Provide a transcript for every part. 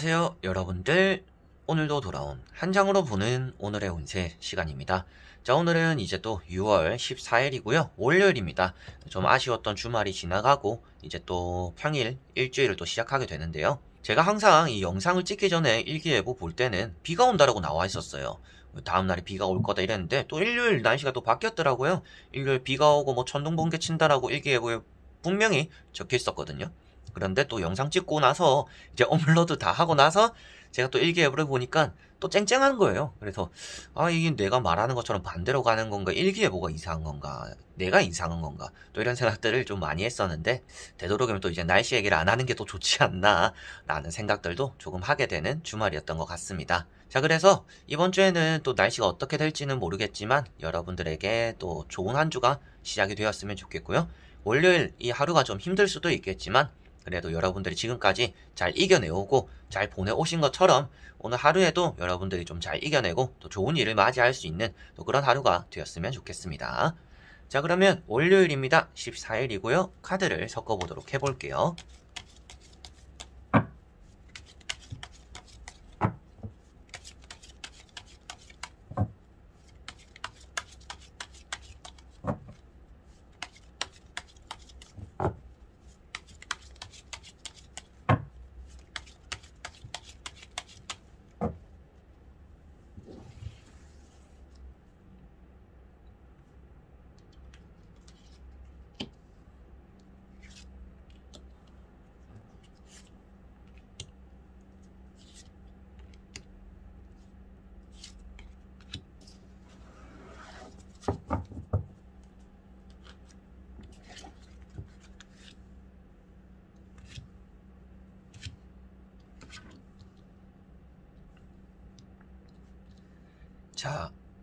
안녕하세요 여러분들. 오늘도 돌아온 한 장으로 보는 오늘의 운세 시간입니다. 자, 오늘은 이제 또 6월 14일이고요 월요일입니다. 좀 아쉬웠던 주말이 지나가고 이제 또 평일 일주일을 또 시작하게 되는데요, 제가 항상 이 영상을 찍기 전에 일기예보 볼 때는 비가 온다라고 나와 있었어요. 다음날에 비가 올 거다 이랬는데 또 일요일 날씨가 또 바뀌었더라고요. 일요일 비가 오고 뭐 천둥 번개 친다라고 일기예보에 분명히 적혀 있었거든요. 그런데 또 영상 찍고 나서 이제 업로드 다 하고 나서 제가 또 일기예보를 보니까 또 쨍쨍한 거예요. 그래서 이게 내가 말하는 것처럼 반대로 가는 건가, 일기예보가 이상한 건가, 내가 이상한 건가, 또 이런 생각들을 좀 많이 했었는데, 되도록이면 또 이제 날씨 얘기를 안 하는 게 또 좋지 않나 라는 생각들도 조금 하게 되는 주말이었던 것 같습니다. 자, 그래서 이번 주에는 또 날씨가 어떻게 될지는 모르겠지만 여러분들에게 또 좋은 한 주가 시작이 되었으면 좋겠고요. 월요일 이 하루가 좀 힘들 수도 있겠지만 그래도 여러분들이 지금까지 잘 이겨내오고 잘 보내오신 것처럼 오늘 하루에도 여러분들이 좀 잘 이겨내고 또 좋은 일을 맞이할 수 있는 또 그런 하루가 되었으면 좋겠습니다. 자, 그러면 월요일입니다. 14일이고요. 카드를 섞어보도록 해볼게요.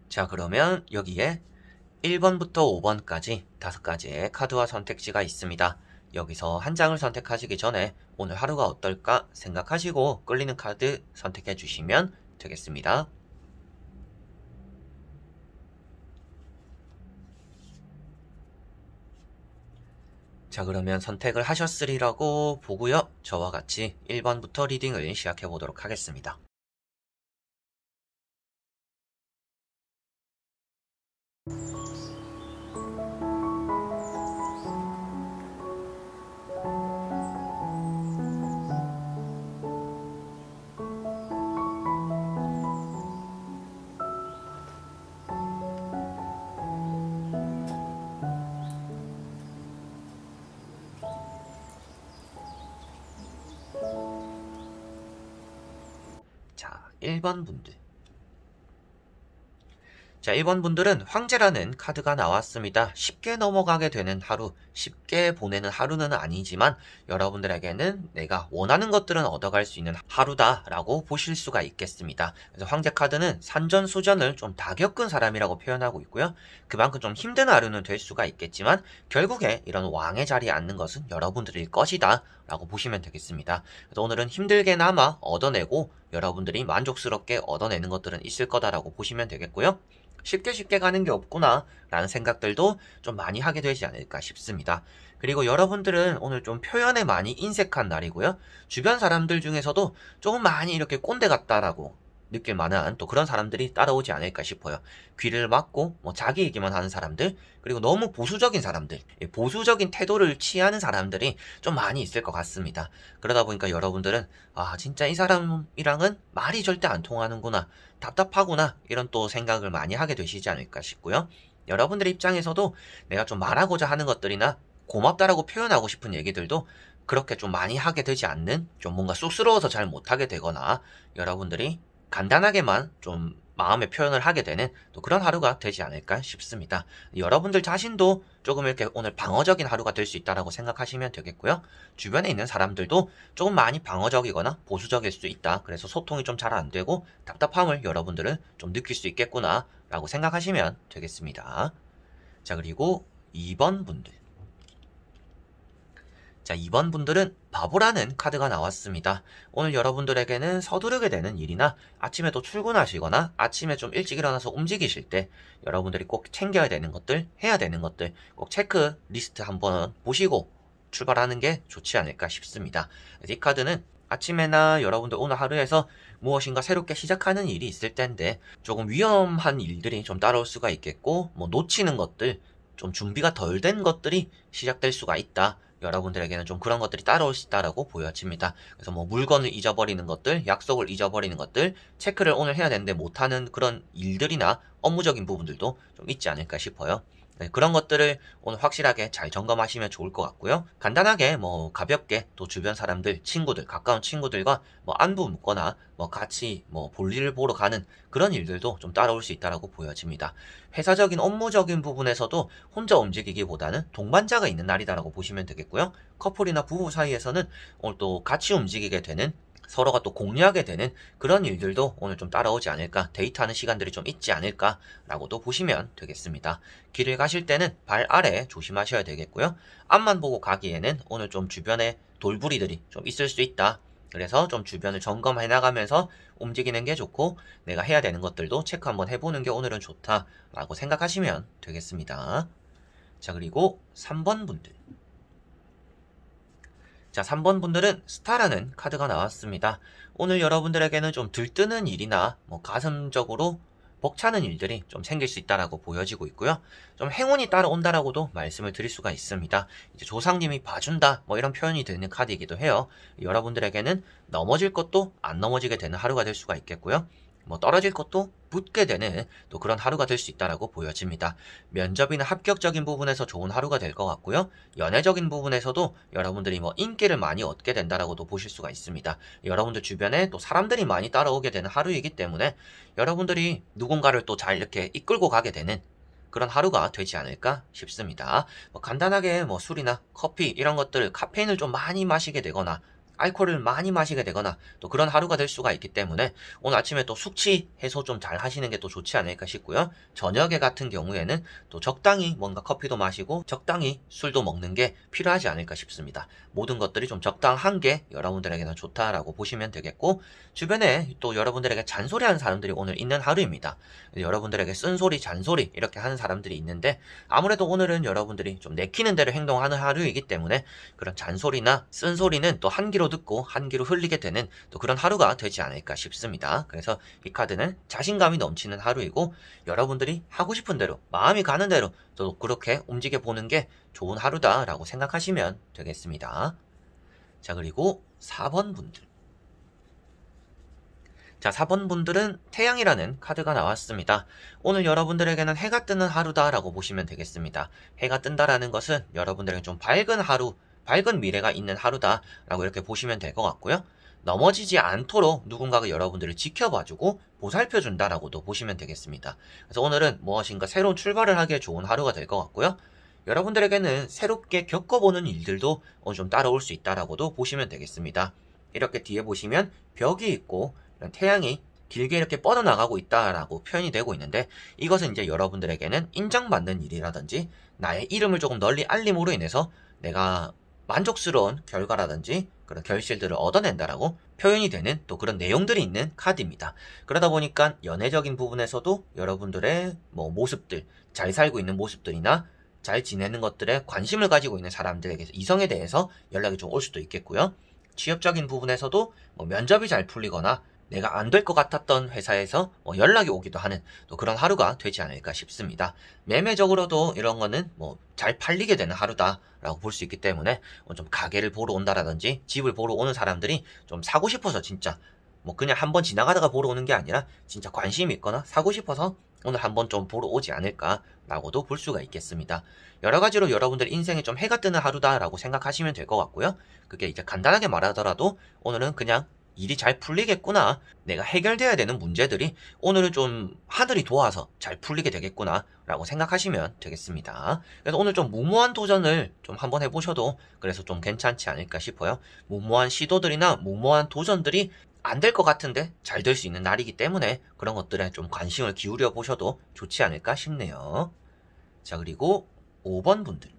자, 그러면 여기에 1번부터 5번까지 5가지의 카드와 선택지가 있습니다. 여기서 한 장을 선택하시기 전에 오늘 하루가 어떨까 생각하시고 끌리는 카드 선택해 주시면 되겠습니다. 자, 그러면 선택을 하셨으리라고 보고요. 저와 같이 1번부터 리딩을 시작해 보도록 하겠습니다. 자, 1번 분들. 자, 1번 분들은 황제라는 카드가 나왔습니다. 쉽게 넘어가게 되는 하루, 쉽게 보내는 하루는 아니지만 여러분들에게는 내가 원하는 것들은 얻어갈 수 있는 하루다라고 보실 수가 있겠습니다. 그래서 황제 카드는 산전수전을 좀 다 겪은 사람이라고 표현하고 있고요. 그만큼 좀 힘든 하루는 될 수가 있겠지만 결국에 이런 왕의 자리에 앉는 것은 여러분들일 것이다 라고 보시면 되겠습니다. 그래서 오늘은 힘들게나마 얻어내고 여러분들이 만족스럽게 얻어내는 것들은 있을 거다라고 보시면 되겠고요. 쉽게 가는 게 없구나 라는 생각들도 좀 많이 하게 되지 않을까 싶습니다. 그리고 여러분들은 오늘 좀 표현에 많이 인색한 날이고요. 주변 사람들 중에서도 조금 많이 이렇게 꼰대 같다라고 느낄 만한 또 그런 사람들이 따라오지 않을까 싶어요. 귀를 막고 자기 얘기만 하는 사람들, 그리고 너무 보수적인 사람들, 보수적인 태도를 취하는 사람들이 좀 많이 있을 것 같습니다. 그러다 보니까 여러분들은 진짜 이 사람이랑은 말이 절대 안 통하는구나, 답답하구나, 이런 또 생각을 많이 하게 되시지 않을까 싶고요. 여러분들 입장에서도 내가 좀 말하고자 하는 것들이나 고맙다라고 표현하고 싶은 얘기들도 그렇게 좀 많이 하게 되지 않는, 좀 뭔가 쑥스러워서 잘 못하게 되거나 여러분들이 간단하게만 좀 마음의 표현을 하게 되는 또 그런 하루가 되지 않을까 싶습니다. 여러분들 자신도 조금 이렇게 오늘 방어적인 하루가 될 수 있다라고 생각하시면 되겠고요. 주변에 있는 사람들도 조금 많이 방어적이거나 보수적일 수 있다. 그래서 소통이 좀 잘 안 되고 답답함을 여러분들은 좀 느낄 수 있겠구나 라고 생각하시면 되겠습니다. 자, 그리고 2번 분들. 자, 2번 분들은 바보라는 카드가 나왔습니다. 오늘 여러분들에게는 서두르게 되는 일이나 아침에 또 출근하시거나 아침에 좀 일찍 일어나서 움직이실 때 여러분들이 꼭 챙겨야 되는 것들, 해야 되는 것들 꼭 체크리스트 한번 보시고 출발하는 게 좋지 않을까 싶습니다. 이 카드는 아침에나 여러분들 오늘 하루에서 무엇인가 새롭게 시작하는 일이 있을 텐데 조금 위험한 일들이 좀 따라올 수가 있겠고 뭐 놓치는 것들, 좀 준비가 덜 된 것들이 시작될 수가 있다. 여러분들에게는 좀 그런 것들이 따라올 수 있다라고 보여집니다. 그래서 뭐 물건을 잊어버리는 것들, 약속을 잊어버리는 것들, 체크를 오늘 해야 되는데 못하는 그런 일들이나 업무적인 부분들도 좀 있지 않을까 싶어요. 네, 그런 것들을 오늘 확실하게 잘 점검하시면 좋을 것 같고요. 간단하게 뭐 가볍게 또 주변 사람들, 친구들, 가까운 친구들과 뭐 안부 묻거나 뭐 같이 뭐 볼일을 보러 가는 그런 일들도 좀 따라올 수 있다라고 보여집니다. 회사적인 업무적인 부분에서도 혼자 움직이기보다는 동반자가 있는 날이다라고 보시면 되겠고요. 커플이나 부부 사이에서는 오늘 또 같이 움직이게 되는, 서로가 또 공유하게 되는 그런 일들도 오늘 좀 따라오지 않을까, 데이트하는 시간들이 좀 있지 않을까라고도 보시면 되겠습니다. 길을 가실 때는 발 아래 조심하셔야 되겠고요. 앞만 보고 가기에는 오늘 좀 주변에 돌부리들이 좀 있을 수 있다. 그래서 좀 주변을 점검해 나가면서 움직이는 게 좋고, 내가 해야 되는 것들도 체크 한번 해보는 게 오늘은 좋다라고 생각하시면 되겠습니다. 자, 그리고 3번 분들. 자, 3번 분들은 스타라는 카드가 나왔습니다. 오늘 여러분들에게는 좀 들뜨는 일이나 뭐 가슴적으로 벅차는 일들이 좀 생길 수 있다라고 보여지고 있고요. 좀 행운이 따라온다라고도 말씀을 드릴 수가 있습니다. 이제 조상님이 봐준다 뭐 이런 표현이 되는 카드이기도 해요. 여러분들에게는 넘어질 것도 안 넘어지게 되는 하루가 될 수가 있겠고요. 뭐 떨어질 것도 붙게 되는 또 그런 하루가 될 수 있다라고 보여집니다. 면접이나 합격적인 부분에서 좋은 하루가 될 것 같고요. 연애적인 부분에서도 여러분들이 뭐 인기를 많이 얻게 된다라고도 보실 수가 있습니다. 여러분들 주변에 또 사람들이 많이 따라오게 되는 하루이기 때문에 여러분들이 누군가를 또 잘 이렇게 이끌고 가게 되는 그런 하루가 되지 않을까 싶습니다. 뭐 간단하게 뭐 술이나 커피 이런 것들, 카페인을 좀 많이 마시게 되거나 알코올을 많이 마시게 되거나 또 그런 하루가 될 수가 있기 때문에 오늘 아침에 또 숙취 해소 좀 잘 하시는 게 또 좋지 않을까 싶고요. 저녁에 같은 경우에는 또 적당히 뭔가 커피도 마시고 적당히 술도 먹는 게 필요하지 않을까 싶습니다. 모든 것들이 좀 적당한 게 여러분들에게는 좋다라고 보시면 되겠고, 주변에 또 여러분들에게 잔소리하는 사람들이 오늘 있는 하루입니다. 여러분들에게 쓴소리, 잔소리 이렇게 하는 사람들이 있는데, 아무래도 오늘은 여러분들이 좀 내키는 대로 행동하는 하루이기 때문에 그런 잔소리나 쓴소리는 또 한 귀로 듣고 한 귀로 흘리게 되는 또 그런 하루가 되지 않을까 싶습니다. 그래서 이 카드는 자신감이 넘치는 하루이고, 여러분들이 하고 싶은 대로 마음이 가는 대로 또 그렇게 움직여 보는 게 좋은 하루다라고 생각하시면 되겠습니다. 자, 그리고 4번 분들. 자, 4번 분들은 태양이라는 카드가 나왔습니다. 오늘 여러분들에게는 해가 뜨는 하루다라고 보시면 되겠습니다. 해가 뜬다라는 것은 여러분들에게 좀 밝은 하루, 밝은 미래가 있는 하루다라고 이렇게 보시면 될 것 같고요. 넘어지지 않도록 누군가가 여러분들을 지켜봐주고 보살펴준다라고도 보시면 되겠습니다. 그래서 오늘은 무엇인가 새로운 출발을 하기에 좋은 하루가 될 것 같고요. 여러분들에게는 새롭게 겪어보는 일들도 오늘 좀 따라올 수 있다라고도 보시면 되겠습니다. 이렇게 뒤에 보시면 벽이 있고 태양이 길게 이렇게 뻗어나가고 있다라고 표현이 되고 있는데, 이것은 이제 여러분들에게는 인정받는 일이라든지 나의 이름을 조금 널리 알림으로 인해서 내가 만족스러운 결과라든지 그런 결실들을 얻어낸다라고 표현이 되는 또 그런 내용들이 있는 카드입니다. 그러다 보니까 연애적인 부분에서도 여러분들의 뭐 모습들, 잘 살고 있는 모습들이나 잘 지내는 것들에 관심을 가지고 있는 사람들에게 이성에 대해서 연락이 좀 올 수도 있겠고요. 취업적인 부분에서도 뭐 면접이 잘 풀리거나 내가 안 될 것 같았던 회사에서 뭐 연락이 오기도 하는 또 그런 하루가 되지 않을까 싶습니다. 매매적으로도 이런 거는 뭐 잘 팔리게 되는 하루다라고 볼 수 있기 때문에 좀 가게를 보러 온다라든지 집을 보러 오는 사람들이 좀 사고 싶어서, 진짜 뭐 그냥 한번 지나가다가 보러 오는 게 아니라 진짜 관심이 있거나 사고 싶어서 오늘 한번 좀 보러 오지 않을까라고도 볼 수가 있겠습니다. 여러 가지로 여러분들 인생에 좀 해가 뜨는 하루다라고 생각하시면 될 것 같고요. 그게 이제 간단하게 말하더라도 오늘은 그냥 일이 잘 풀리겠구나, 내가 해결돼야 되는 문제들이 오늘은 좀 하늘이 도와서 잘 풀리게 되겠구나 라고 생각하시면 되겠습니다. 그래서 오늘 좀 무모한 도전을 좀 한번 해보셔도 그래서 좀 괜찮지 않을까 싶어요. 무모한 시도들이나 무모한 도전들이 안 될 것 같은데 잘 될 수 있는 날이기 때문에 그런 것들에 좀 관심을 기울여 보셔도 좋지 않을까 싶네요. 자, 그리고 5번 분들.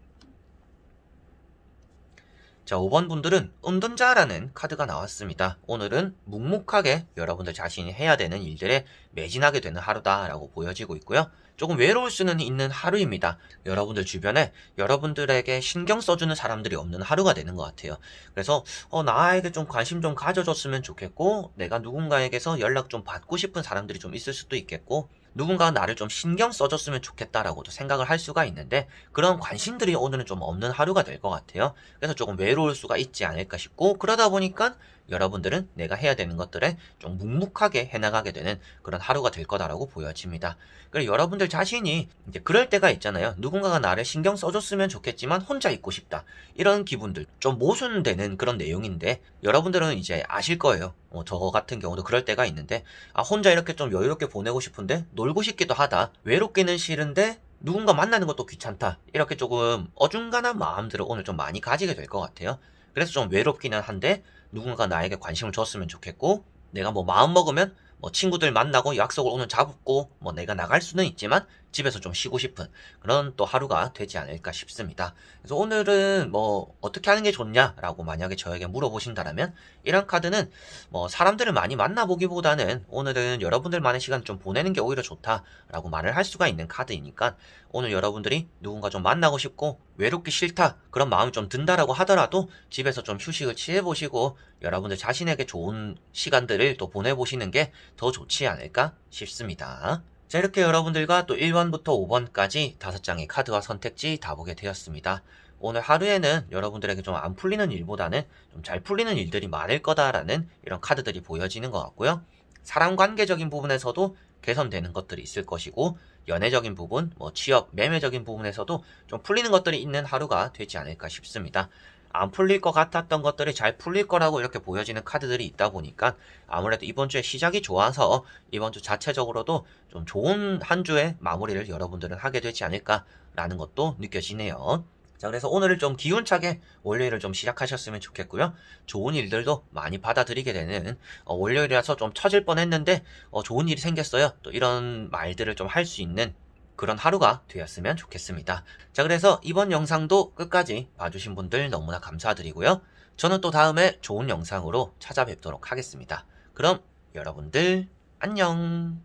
자, 5번 분들은 은둔자라는 카드가 나왔습니다. 오늘은 묵묵하게 여러분들 자신이 해야 되는 일들에 매진하게 되는 하루다라고 보여지고 있고요. 조금 외로울 수는 있는 하루입니다. 여러분들 주변에 여러분들에게 신경 써주는 사람들이 없는 하루가 되는 것 같아요. 그래서 나에게 좀 관심 좀 가져줬으면 좋겠고, 내가 누군가에게서 연락 좀 받고 싶은 사람들이 좀 있을 수도 있겠고, 누군가가 나를 좀 신경 써줬으면 좋겠다라고도 생각을 할 수가 있는데, 그런 관심들이 오늘은 좀 없는 하루가 될 것 같아요. 그래서 조금 외로울 수가 있지 않을까 싶고, 그러다 보니까 여러분들은 내가 해야 되는 것들에 좀 묵묵하게 해나가게 되는 그런 하루가 될 거다라고 보여집니다. 그리고 여러분들 자신이 이제 그럴 때가 있잖아요. 누군가가 나를 신경 써줬으면 좋겠지만 혼자 있고 싶다. 이런 기분들 좀 모순되는 그런 내용인데, 여러분들은 이제 아실 거예요. 저 같은 경우도 그럴 때가 있는데, 혼자 이렇게 좀 여유롭게 보내고 싶은데 놀고 싶기도 하다. 외롭기는 싫은데 누군가 만나는 것도 귀찮다. 이렇게 조금 어중간한 마음들을 오늘 좀 많이 가지게 될 것 같아요. 그래서 좀 외롭기는 한데 누군가 나에게 관심을 줬으면 좋겠고, 내가 뭐 마음 먹으면 뭐 친구들 만나고 약속을 오늘 잡고 뭐 내가 나갈 수는 있지만 집에서 좀 쉬고 싶은 그런 또 하루가 되지 않을까 싶습니다. 그래서 오늘은 뭐 어떻게 하는 게 좋냐라고 만약에 저에게 물어보신다면, 이런 카드는 뭐 사람들을 많이 만나보기보다는 오늘은 여러분들만의 시간 좀 보내는 게 오히려 좋다라고 말을 할 수가 있는 카드이니까, 오늘 여러분들이 누군가 좀 만나고 싶고 외롭기 싫다 그런 마음이 좀 든다라고 하더라도 집에서 좀 휴식을 취해보시고 여러분들 자신에게 좋은 시간들을 또 보내보시는 게 더 좋지 않을까 싶습니다. 자, 이렇게 여러분들과 또 1번부터 5번까지 5장의 카드와 선택지 다 보게 되었습니다. 오늘 하루에는 여러분들에게 좀 안 풀리는 일보다는 좀 잘 풀리는 일들이 많을 거다라는 이런 카드들이 보여지는 것 같고요. 사람 관계적인 부분에서도 개선되는 것들이 있을 것이고, 연애적인 부분, 뭐 취업, 매매적인 부분에서도 좀 풀리는 것들이 있는 하루가 되지 않을까 싶습니다. 안 풀릴 것 같았던 것들이 잘 풀릴 거라고 이렇게 보여지는 카드들이 있다 보니까 아무래도 이번 주에 시작이 좋아서 이번 주 자체적으로도 좀 좋은 한 주의 마무리를 여러분들은 하게 되지 않을까라는 것도 느껴지네요. 자, 그래서 오늘을 좀 기운차게 월요일을 좀 시작하셨으면 좋겠고요. 좋은 일들도 많이 받아들이게 되는 월요일이라서 좀 처질 뻔했는데 좋은 일이 생겼어요. 또 이런 말들을 좀 할 수 있는 그런 하루가 되었으면 좋겠습니다. 자, 그래서 이번 영상도 끝까지 봐주신 분들 너무나 감사드리고요. 저는 또 다음에 좋은 영상으로 찾아뵙도록 하겠습니다. 그럼 여러분들 안녕.